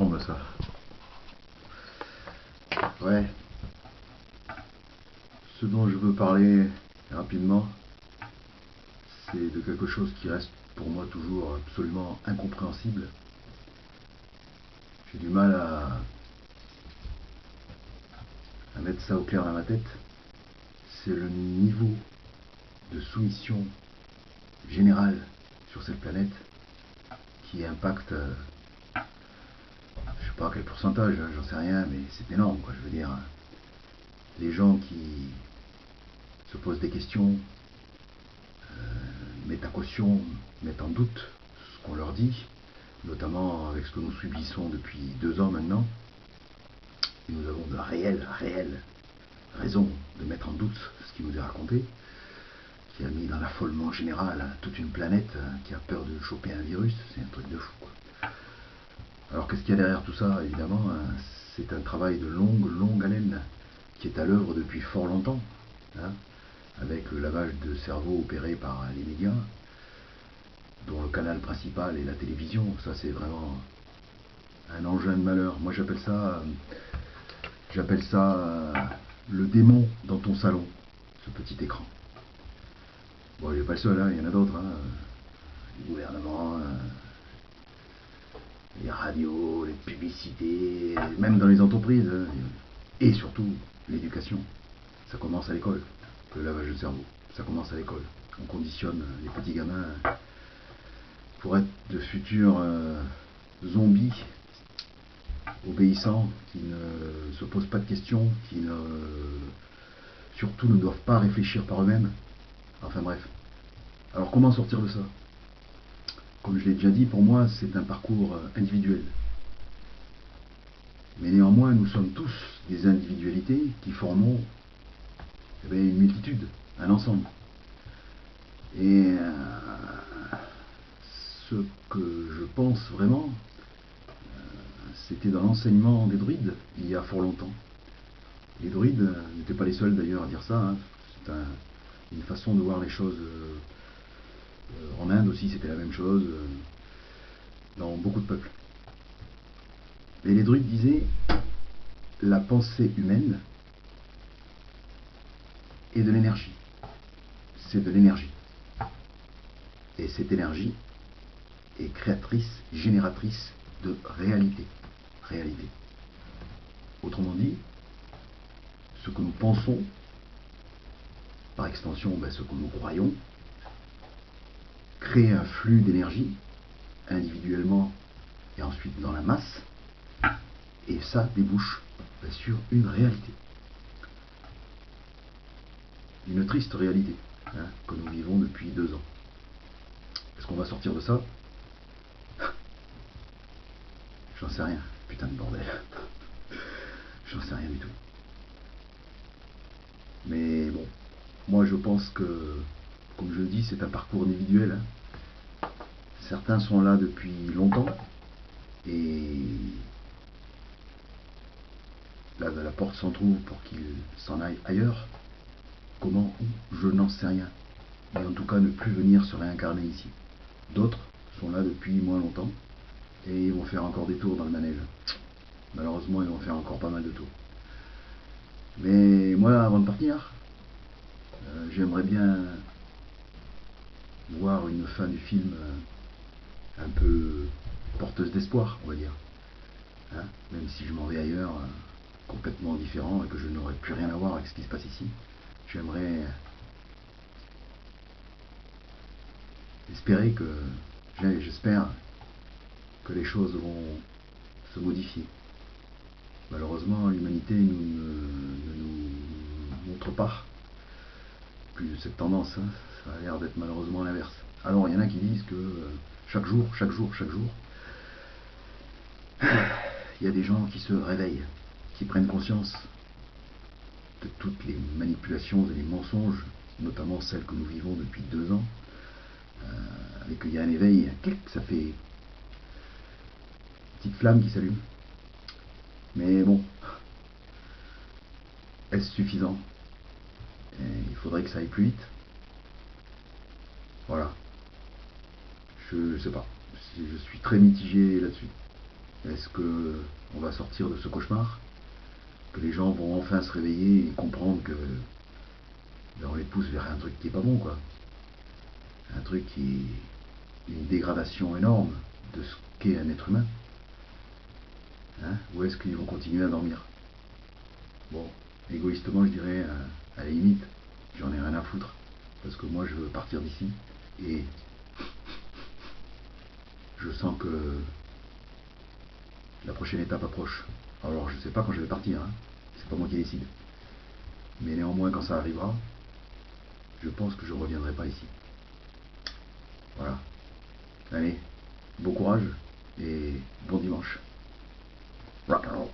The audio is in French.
tremble ça. Ouais. Ce dont je veux parler rapidement, c'est de quelque chose qui reste pour moi toujours absolument incompréhensible. J'ai du mal à mettre ça au clair dans ma tête. C'est le niveau de soumission générale sur cette planète qui impacte, je sais pas à quel pourcentage, j'en sais rien, mais c'est énorme, quoi. Je veux dire, les gens qui se posent des questions, mettent à caution, mettent en doute ce qu'on leur dit, notamment avec ce que nous subissons depuis 2 ans maintenant. Et nous avons de réelles raisons de mettre en doute ce qui nous est raconté, qui a mis dans l'affolement général toute une planète qui a peur de choper un virus. C'est un truc de fou, quoi. Alors qu'est-ce qu'il y a derrière tout ça? Évidemment, c'est un travail de longue haleine qui est à l'œuvre depuis fort longtemps, hein, avec le lavage de cerveau opéré par les médias, dont le canal principal est la télévision. Ça, c'est vraiment un engin de malheur. Moi, j'appelle ça le démon dans ton salon, ce petit écran. Bon, il n'est pas le seul, hein, il y en a d'autres, hein. Les gouvernements, les radios, les publicités, même dans les entreprises, hein. Et surtout l'éducation. Ça commence à l'école, le lavage de cerveau. Ça commence à l'école. On conditionne les petits gamins pour être de futurs zombies obéissants, qui ne se posent pas de questions, qui surtout ne doivent pas réfléchir par eux-mêmes. Enfin bref. Alors comment sortir de ça? Comme je l'ai déjà dit, pour moi, c'est un parcours individuel. Mais néanmoins, nous sommes tous des individualités qui formons une multitude, un ensemble. Et ce que je pense vraiment, c'était dans l'enseignement des druides, il y a fort longtemps. Les druides n'étaient pas les seuls d'ailleurs à dire ça, hein. C'est une façon de voir les choses. En Inde aussi, c'était la même chose, dans beaucoup de peuples. Et les druides disaient, la pensée humaine est de l'énergie. C'est de l'énergie. Et cette énergie est créatrice, génératrice de réalité. Réalité. Autrement dit, ce que nous pensons, par extension ce que nous croyons, crée un flux d'énergie, individuellement et ensuite dans la masse, et ça débouche sur une réalité. Une triste réalité, hein, que nous vivons depuis 2 ans. Est-ce qu'on va sortir de ça? J'en sais rien, putain de bordel. J'en sais rien du tout. Mais bon, moi je pense que, comme je le dis, c'est un parcours individuel, hein. Certains sont là depuis longtemps, et là la porte s'entrouvre pour qu'ils s'en aillent ailleurs. Comment, où, je n'en sais rien. Mais en tout cas, ne plus venir se réincarner ici. D'autres sont là depuis moins longtemps, et ils vont faire encore des tours dans le manège. Malheureusement, ils vont faire encore pas mal de tours. Mais moi, avant de partir, j'aimerais bien voir une fin du film un peu porteuse d'espoir, on va dire. Hein, même si je m'en vais ailleurs, complètement différent, et que je n'aurai plus rien à voir avec ce qui se passe ici. J'espère que les choses vont se modifier. Malheureusement, l'humanité ne nous montre pas plus cette tendance, hein. Ça a l'air d'être malheureusement l'inverse. Alors, il y en a qui disent que chaque jour, il y a des gens qui se réveillent, qui prennent conscience de toutes les manipulations et les mensonges, notamment celles que nous vivons depuis 2 ans, et qu'il y a un éveil, ça fait une petite flamme qui s'allume. Mais bon, est-ce suffisant? Et il faudrait que ça aille plus vite. Voilà. Je sais pas. Je suis très mitigé là-dessus. Est-ce que on va sortir de ce cauchemar? Que les gens vont enfin se réveiller et comprendre que ben, on les pousse vers un truc qui est pas bon, quoi. Un truc qui est une dégradation énorme de ce qu'est un être humain. Hein? Ou est-ce qu'ils vont continuer à dormir? Bon, égoïstement, je dirais, à la limite, j'en ai rien à foutre. Parce que moi, je veux partir d'ici. Et je sens que la prochaine étape approche. Alors, je sais pas quand je vais partir, hein. C'est pas moi qui décide. Mais néanmoins, quand ça arrivera, je pense que je ne reviendrai pas ici. Voilà. Allez, bon courage et bon dimanche. Rock and roll.